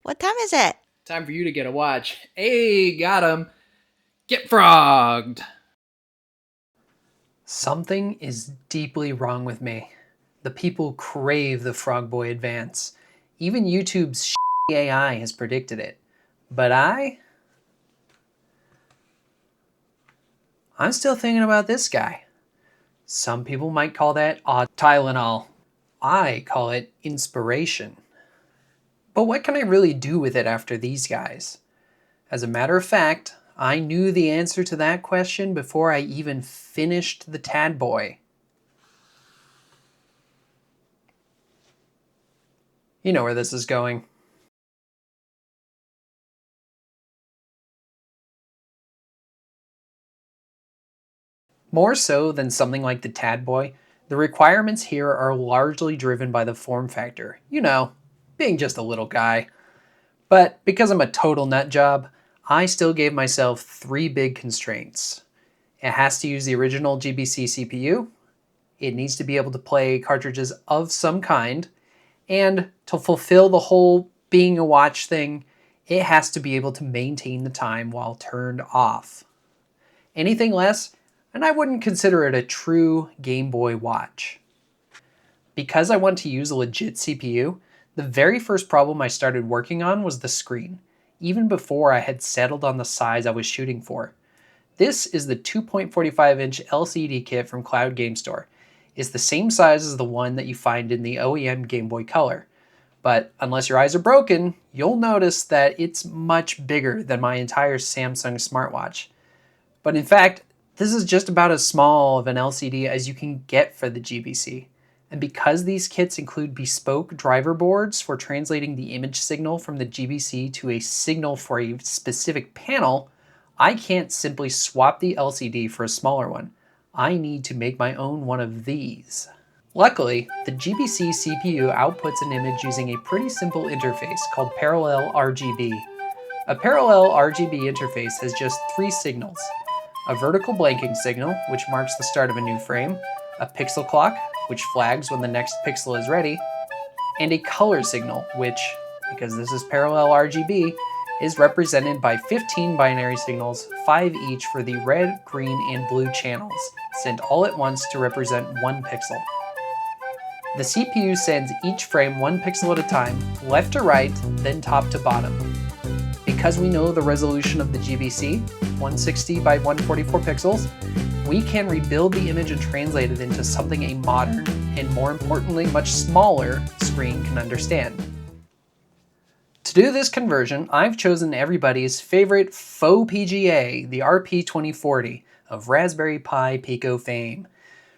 What time is it? Time for you to get a watch. Hey, got him. Get frogged. Something is deeply wrong with me. The people crave the Frog Boy Advance. Even YouTube's AI has predicted it. But I'm still thinking about this guy. Some people might call that Tylenol. I call it inspiration. But what can I really do with it after these guys? As a matter of fact, I knew the answer to that question before I even finished the Tad Boy. You know where this is going. More so than something like the Tad Boy, the requirements here are largely driven by the form factor. You know, being just a little guy. But because I'm a total nut job, I still gave myself 3 big constraints. It has to use the original GBC CPU, it needs to be able to play cartridges of some kind, and to fulfill the whole being a watch thing, it has to be able to maintain the time while turned off. Anything less, and I wouldn't consider it a true Game Boy watch. Because I want to use a legit CPU, the very first problem I started working on was the screen, even before I had settled on the size I was shooting for. This is the 2.45-inch LCD kit from Cloud Game Store. It's the same size as the one that you find in the OEM Game Boy Color. But unless your eyes are broken, you'll notice that it's much bigger than my entire Samsung smartwatch. But in fact, this is just about as small of an LCD as you can get for the GBC. And because these kits include bespoke driver boards for translating the image signal from the GBC to a signal for a specific panel, I can't simply swap the LCD for a smaller one. I need to make my own one of these. Luckily, the GBC CPU outputs an image using a pretty simple interface called parallel RGB. A parallel RGB interface has just 3 signals: a vertical blanking signal, which marks the start of a new frame, a pixel clock, which flags when the next pixel is ready, and a color signal, which, because this is parallel RGB, is represented by 15 binary signals, 5 each for the red, green, and blue channels, sent all at once to represent 1 pixel. The CPU sends each frame 1 pixel at a time, left to right, then top to bottom. Because we know the resolution of the GBC, 160 by 144 pixels, we can rebuild the image and translate it into something a modern, and more importantly, much smaller screen can understand. To do this conversion, I've chosen everybody's favorite faux PGA, the RP2040 of Raspberry Pi Pico fame.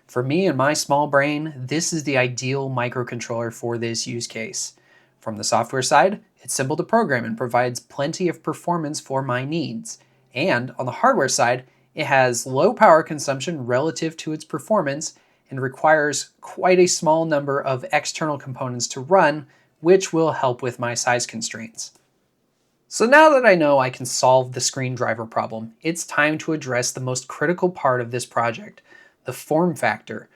For me and my small brain, this is the ideal microcontroller for this use case. From the software side, it's simple to program and provides plenty of performance for my needs. And on the hardware side, it has low power consumption relative to its performance and requires quite a small number of external components to run, which will help with my size constraints. So now that I know I can solve the screen driver problem, it's time to address the most critical part of this project, the form factor.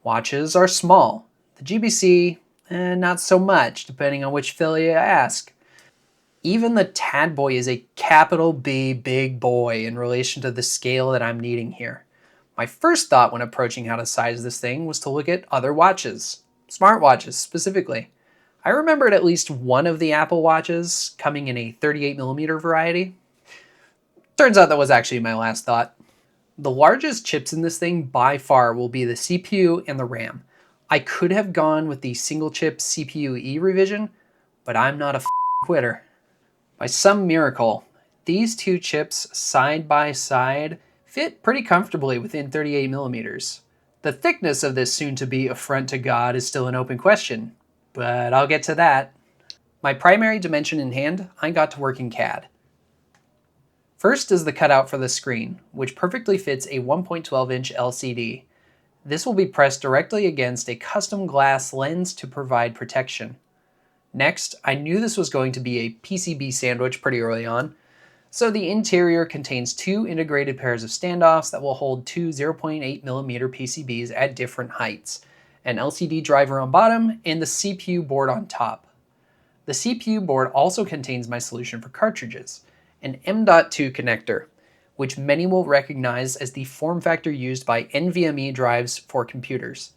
Watches are small. The GBC, not so much, depending on which filly you ask. Even the Tad Boy is a capital B big boy in relation to the scale that I'm needing here. My first thought when approaching how to size this thing was to look at other watches, smartwatches specifically. I remembered at least one of the Apple Watches coming in a 38mm variety. Turns out that was actually my last thought. The largest chips in this thing by far will be the CPU and the RAM. I could have gone with the single chip CPU-E revision, but I'm not a quitter. By some miracle, these 2 chips side by side fit pretty comfortably within 38mm. The thickness of this soon-to-be affront to God is still an open question, but I'll get to that. My primary dimension in hand, I got to work in CAD. First is the cutout for the screen, which perfectly fits a 1.12-inch LCD. This will be pressed directly against a custom glass lens to provide protection. Next, I knew this was going to be a PCB sandwich pretty early on, so the interior contains 2 integrated pairs of standoffs that will hold 2 0.8mm PCBs at different heights, an LCD driver on bottom, and the CPU board on top. The The CPU board also contains my solution for cartridges, an M.2 connector, which many will recognize as the form factor used by NVMe drives for computers.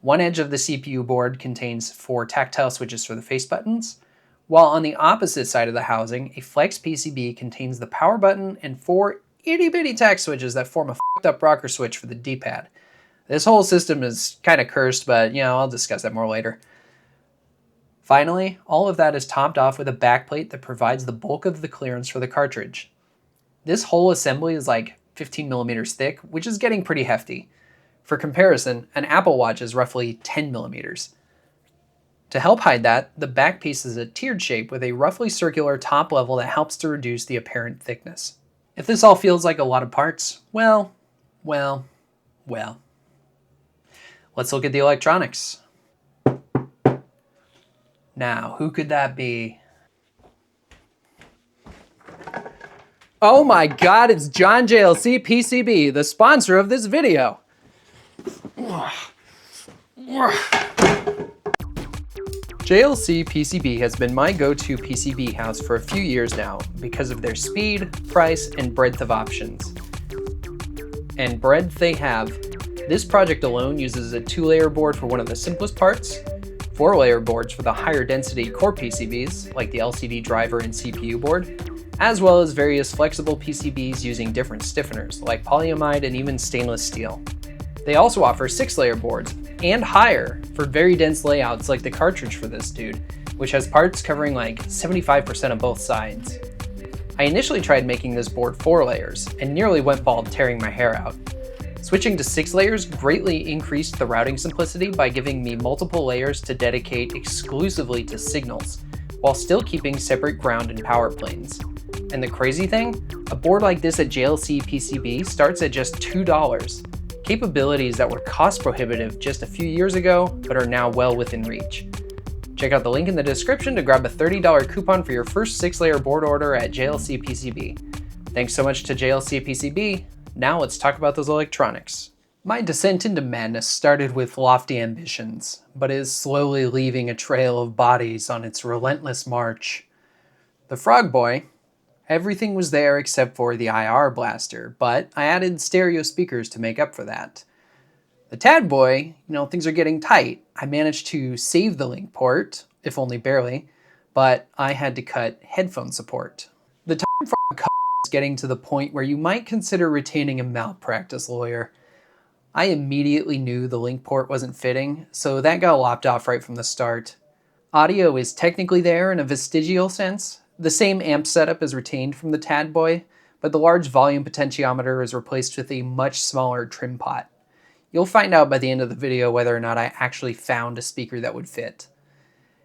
One edge of the CPU board contains 4 tactile switches for the face buttons, while on the opposite side of the housing, a flex PCB contains the power button and 4 itty-bitty tact switches that form a f***ed up rocker switch for the D-pad. This whole system is kind of cursed, but I'll discuss that more later. Finally, all of that is topped off with a backplate that provides the bulk of the clearance for the cartridge. This whole assembly is like 15 millimeters thick, which is getting pretty hefty. For comparison, an Apple Watch is roughly 10 millimeters. To help hide that, the back piece is a tiered shape with a roughly circular top level that helps to reduce the apparent thickness. If this all feels like a lot of parts, well. Let's look at the electronics. Now, who could that be? Oh my god, it's John JLC PCB, the sponsor of this video. JLC PCB has been my go-to PCB house for a few years now because of their speed, price, and breadth of options. And breadth they have. This project alone uses a 2-layer board for one of the simplest parts, 4-layer boards for the higher density core PCBs, like the LCD driver and CPU board, as well as various flexible PCBs using different stiffeners, like polyamide and even stainless steel. They also offer 6-layer boards, and higher, for very dense layouts like the cartridge for this dude, which has parts covering like 75% of both sides. I initially tried making this board 4 layers, and nearly went bald tearing my hair out. Switching to 6 layers greatly increased the routing simplicity by giving me multiple layers to dedicate exclusively to signals, while still keeping separate ground and power planes. And the crazy thing? A board like this at JLC PCB starts at just $2. Capabilities that were cost prohibitive just a few years ago, but are now well within reach. Check out the link in the description to grab a $30 coupon for your first 6-layer board order at JLC PCB. Thanks so much to JLC PCB. Now let's talk about those electronics. My descent into madness started with lofty ambitions, but is slowly leaving a trail of bodies on its relentless march. The Frog Boy, everything was there except for the IR blaster, but I added stereo speakers to make up for that. The Tad Boy, things are getting tight. I managed to save the link port, if only barely, but I had to cut headphone support. The Time Frog is getting to the point where you might consider retaining a malpractice lawyer. I immediately knew the link port wasn't fitting, so that got lopped off right from the start. Audio is technically there in a vestigial sense. The same amp setup is retained from the Tad Boy, but the large volume potentiometer is replaced with a much smaller trim pot. You'll find out by the end of the video whether or not I actually found a speaker that would fit.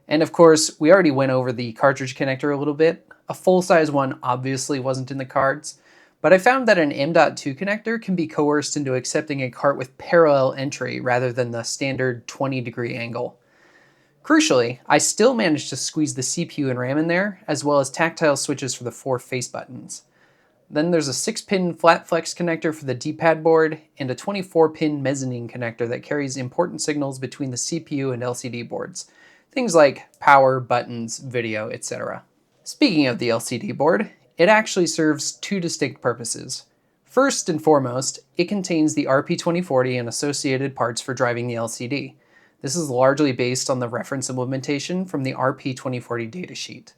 And of course, we already went over the cartridge connector a little bit. A full-size one obviously wasn't in the cards, but I found that an M.2 connector can be coerced into accepting a cart with parallel entry rather than the standard 20-degree angle. Crucially, I still managed to squeeze the CPU and RAM in there, as well as tactile switches for the 4 face buttons. Then there's a 6-pin flat flex connector for the D-pad board, and a 24-pin mezzanine connector that carries important signals between the CPU and LCD boards. Things like power, buttons, video, etc. Speaking of the LCD board, it actually serves 2 distinct purposes. First and foremost, it contains the RP2040 and associated parts for driving the LCD. This is largely based on the reference implementation from the RP2040 datasheet.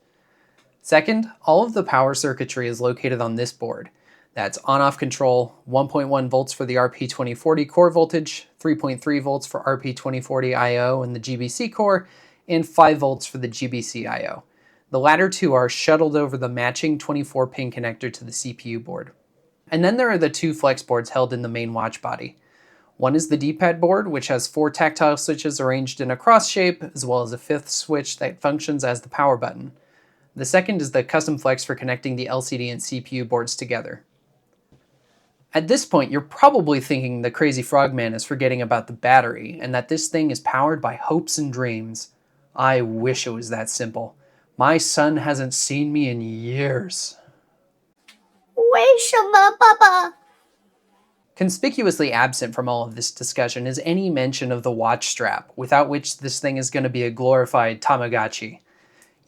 Second, all of the power circuitry is located on this board. That's on-off control, 1.1 volts for the RP2040 core voltage, 3.3 volts for RP2040 I/O and the GBC core, and 5 volts for the GBC I/O. The latter two are shuttled over the matching 24-pin connector to the CPU board. And then there are the 2 flex boards held in the main watch body. One is the D-pad board, which has 4 tactile switches arranged in a cross shape, as well as a 5th switch that functions as the power button. The second is the custom flex for connecting the LCD and CPU boards together. At this point, you're probably thinking the crazy frogman is forgetting about the battery, and that this thing is powered by hopes and dreams. I wish it was that simple. My son hasn't seen me in years. 为什么，爸爸？ Conspicuously absent from all of this discussion is any mention of the watch strap, without which this thing is going to be a glorified Tamagotchi.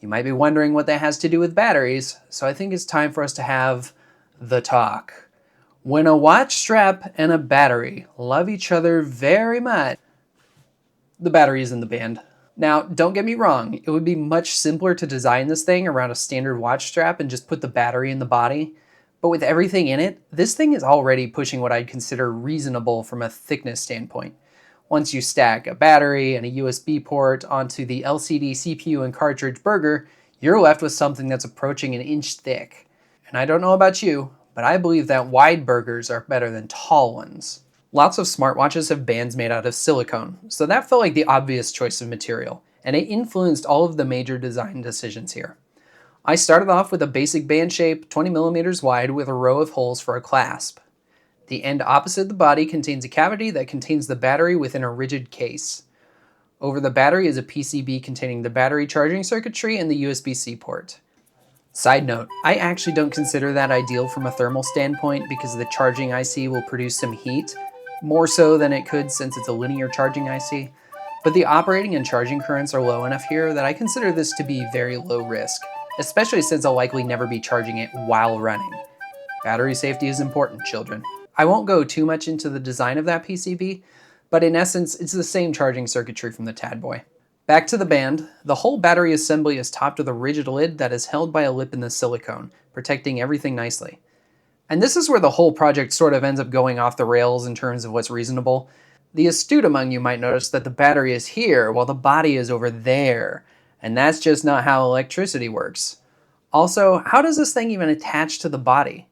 You might be wondering what that has to do with batteries, so I think it's time for us to have the talk. When a watch strap and a battery love each other very much, the battery is in the band. Now, don't get me wrong, it would be much simpler to design this thing around a standard watch strap and just put the battery in the body. But with everything in it, this thing is already pushing what I'd consider reasonable from a thickness standpoint. Once you stack a battery and a USB port onto the LCD CPU and cartridge burger, you're left with something that's approaching an inch thick. And I don't know about you, but I believe that wide burgers are better than tall ones. Lots of smartwatches have bands made out of silicone, so that felt like the obvious choice of material, and it influenced all of the major design decisions here. I started off with a basic band shape, 20mm wide, with a row of holes for a clasp. The end opposite the body contains a cavity that contains the battery within a rigid case. Over the battery is a PCB containing the battery charging circuitry and the USB-C port. Side note, I actually don't consider that ideal from a thermal standpoint because the charging IC will produce some heat, more so than it could since it's a linear charging IC, but the operating and charging currents are low enough here that I consider this to be very low risk, especially since I'll likely never be charging it while running. Battery safety is important, children. I won't go too much into the design of that PCB, but in essence, it's the same charging circuitry from the Tad Boy. Back to the band, the whole battery assembly is topped with a rigid lid that is held by a lip in the silicone, protecting everything nicely. And this is where the whole project sort of ends up going off the rails in terms of what's reasonable. The astute among you might notice that the battery is here while the body is over there, and that's just not how electricity works. Also, how does this thing even attach to the body?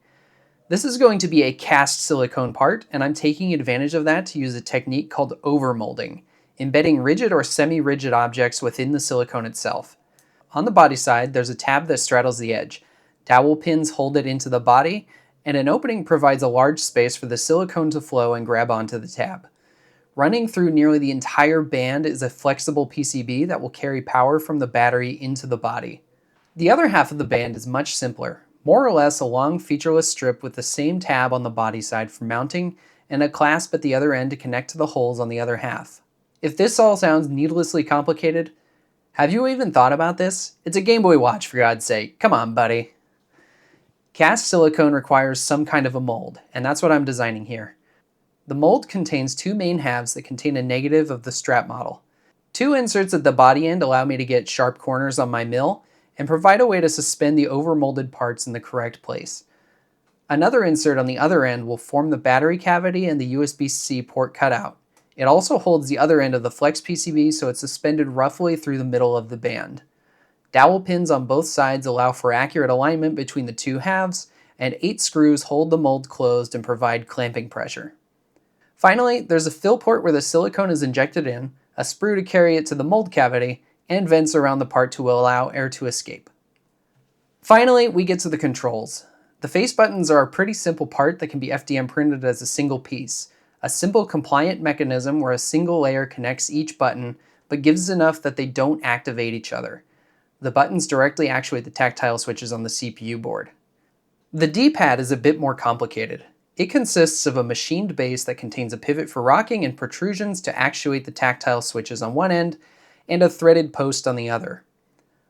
This is going to be a cast silicone part, and I'm taking advantage of that to use a technique called overmolding, embedding rigid or semi-rigid objects within the silicone itself. On the body side, there's a tab that straddles the edge. Dowel pins hold it into the body, and an opening provides a large space for the silicone to flow and grab onto the tab. Running through nearly the entire band is a flexible PCB that will carry power from the battery into the body. The other half of the band is much simpler, more or less a long featureless strip with the same tab on the body side for mounting and a clasp at the other end to connect to the holes on the other half. If this all sounds needlessly complicated, have you even thought about this? It's a Game Boy Watch, for God's sake. Come on, buddy. Cast silicone requires some kind of a mold, and that's what I'm designing here. The mold contains two main halves that contain a negative of the strap model. Two inserts at the body end allow me to get sharp corners on my mill and provide a way to suspend the overmolded parts in the correct place. Another insert on the other end will form the battery cavity and the USB-C port cutout. It also holds the other end of the flex PCB so it's suspended roughly through the middle of the band. Dowel pins on both sides allow for accurate alignment between the two halves, and 8 screws hold the mold closed and provide clamping pressure. Finally, there's a fill port where the silicone is injected in, a sprue to carry it to the mold cavity, and vents around the part to allow air to escape. Finally, we get to the controls. The face buttons are a pretty simple part that can be FDM printed as a single piece, a simple compliant mechanism where a single layer connects each button, but gives enough that they don't activate each other. The buttons directly actuate the tactile switches on the CPU board. The D-pad is a bit more complicated. It consists of a machined base that contains a pivot for rocking and protrusions to actuate the tactile switches on one end, and a threaded post on the other.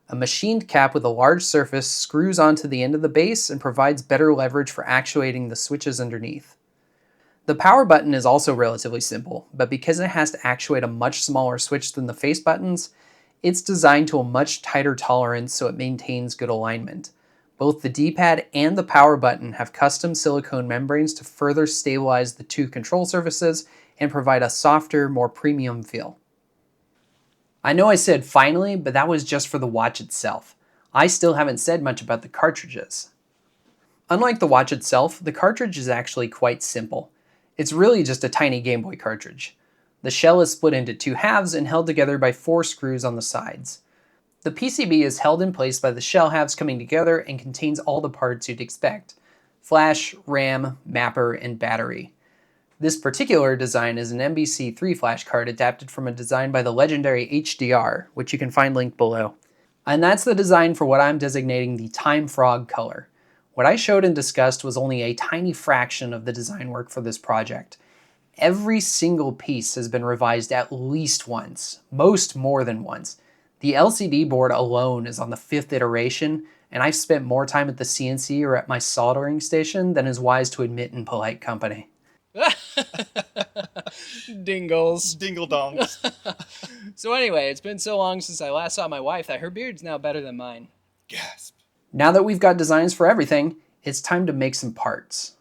A machined cap with a large surface screws onto the end of the base and provides better leverage for actuating the switches underneath. The power button is also relatively simple, but because it has to actuate a much smaller switch than the face buttons, it's designed to a much tighter tolerance so it maintains good alignment. Both the D-pad and the power button have custom silicone membranes to further stabilize the two control surfaces and provide a softer, more premium feel. I know I said finally, but that was just for the watch itself. I still haven't said much about the cartridges. Unlike the watch itself, the cartridge is actually quite simple. It's really just a tiny Game Boy cartridge. The shell is split into two halves and held together by 4 screws on the sides. The PCB is held in place by the shell halves coming together and contains all the parts you'd expect: flash, RAM, mapper, and battery. This particular design is an MBC3 flash card adapted from a design by the legendary HDR, which you can find linked below. And that's the design for what I'm designating the Time Frog color. What I showed and discussed was only a tiny fraction of the design work for this project. Every single piece has been revised at least once, most more than once. The LCD board alone is on the 5th iteration, and I've spent more time at the CNC or at my soldering station than is wise to admit in polite company. Dingles. Dingle dongs. So anyway, it's been so long since I last saw my wife that her beard's now better than mine. Gasp. Now that we've got designs for everything, it's time to make some parts.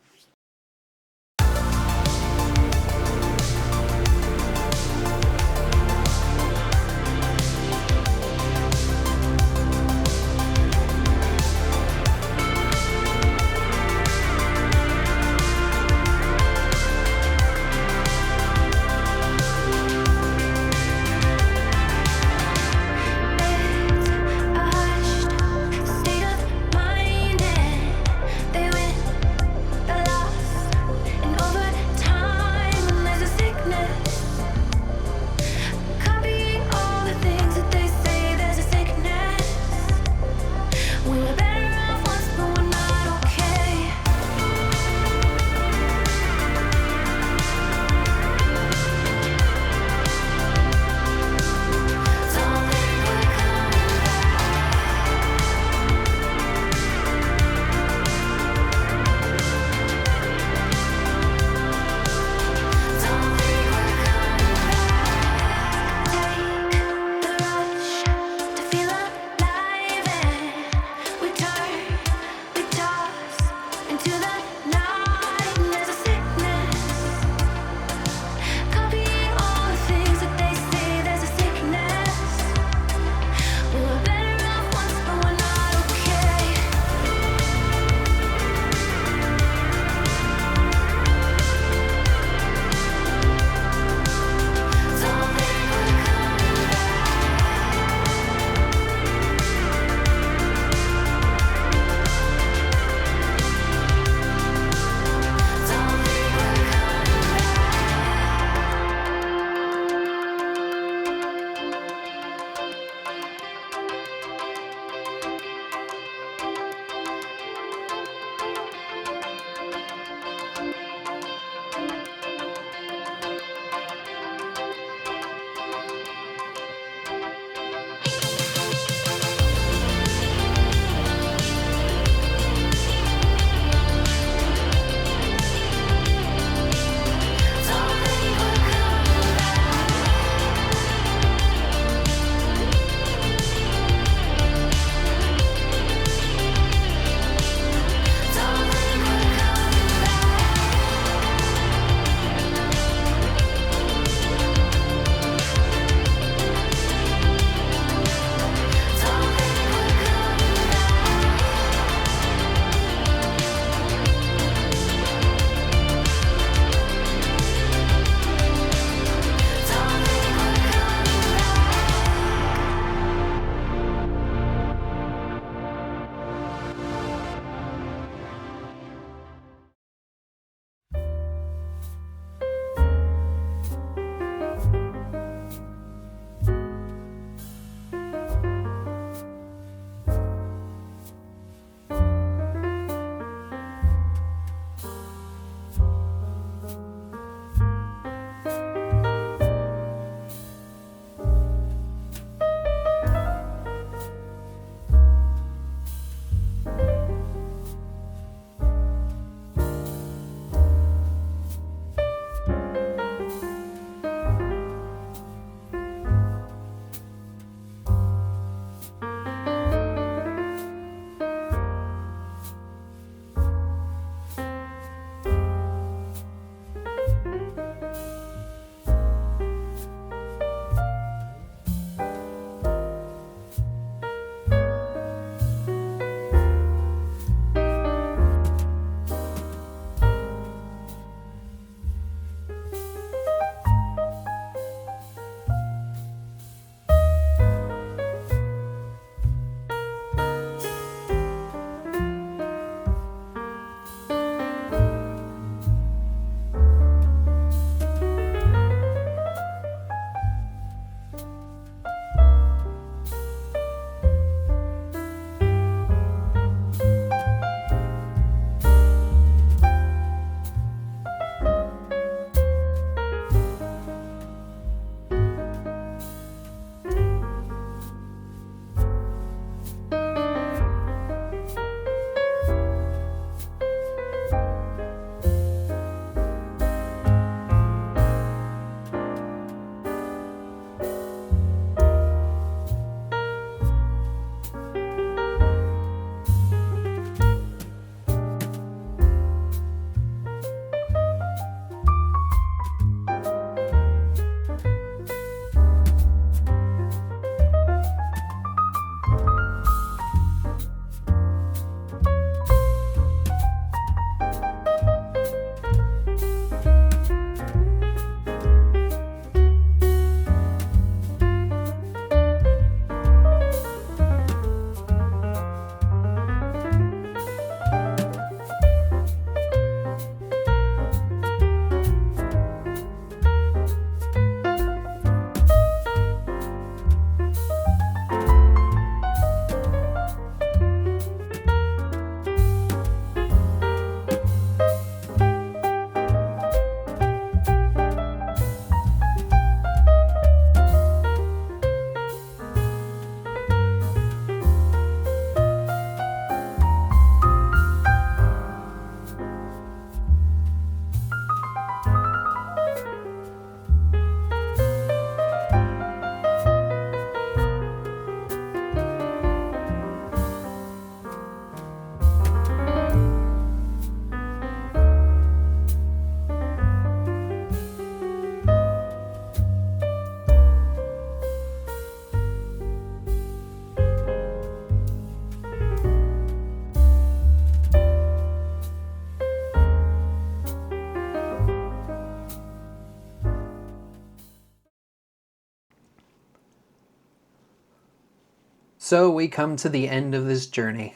So we come to the end of this journey.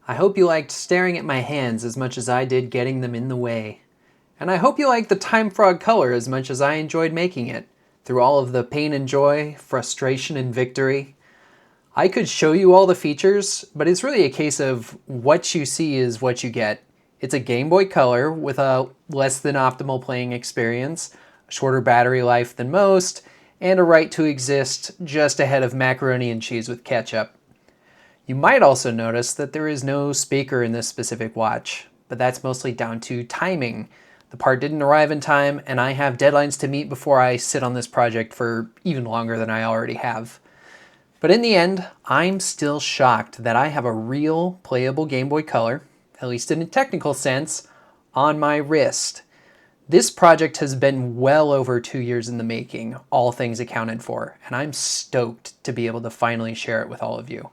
I hope you liked staring at my hands as much as I did getting them in the way. And I hope you liked the Time Frog color as much as I enjoyed making it, through all of the pain and joy, frustration and victory. I could show you all the features, but it's really a case of what you see is what you get. It's a Game Boy Color with a less than optimal playing experience, a shorter battery life than most, and a right to exist just ahead of macaroni and cheese with ketchup. You might also notice that there is no speaker in this specific watch, but that's mostly down to timing. The part didn't arrive in time, and I have deadlines to meet before I sit on this project for even longer than I already have. But in the end, I'm still shocked that I have a real playable Game Boy Color, at least in a technical sense, on my wrist. This project has been well over 2 years in the making, all things accounted for, and I'm stoked to be able to finally share it with all of you.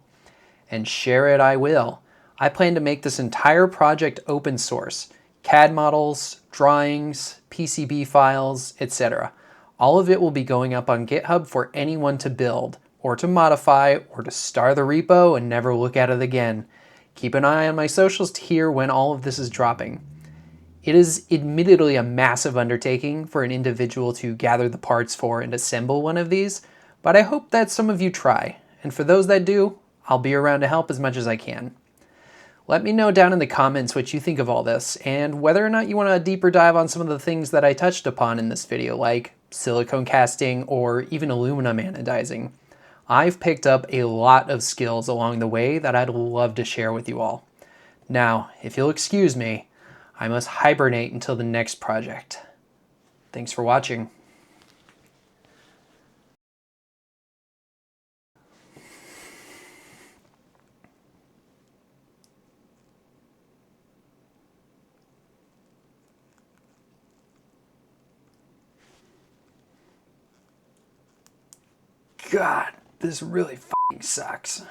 And share it I will. I plan to make this entire project open source. CAD models, drawings, PCB files, etc. All of it will be going up on GitHub for anyone to build, or to modify, or to star the repo and never look at it again. Keep an eye on my socials to hear when all of this is dropping. It is admittedly a massive undertaking for an individual to gather the parts for and assemble one of these, but I hope that some of you try, and for those that do, I'll be around to help as much as I can. Let me know down in the comments what you think of all this, and whether or not you want a deeper dive on some of the things that I touched upon in this video, like silicone casting or even aluminum anodizing. I've picked up a lot of skills along the way that I'd love to share with you all. Now, if you'll excuse me, I must hibernate until the next project. Thanks for watching. God, this really f***ing sucks.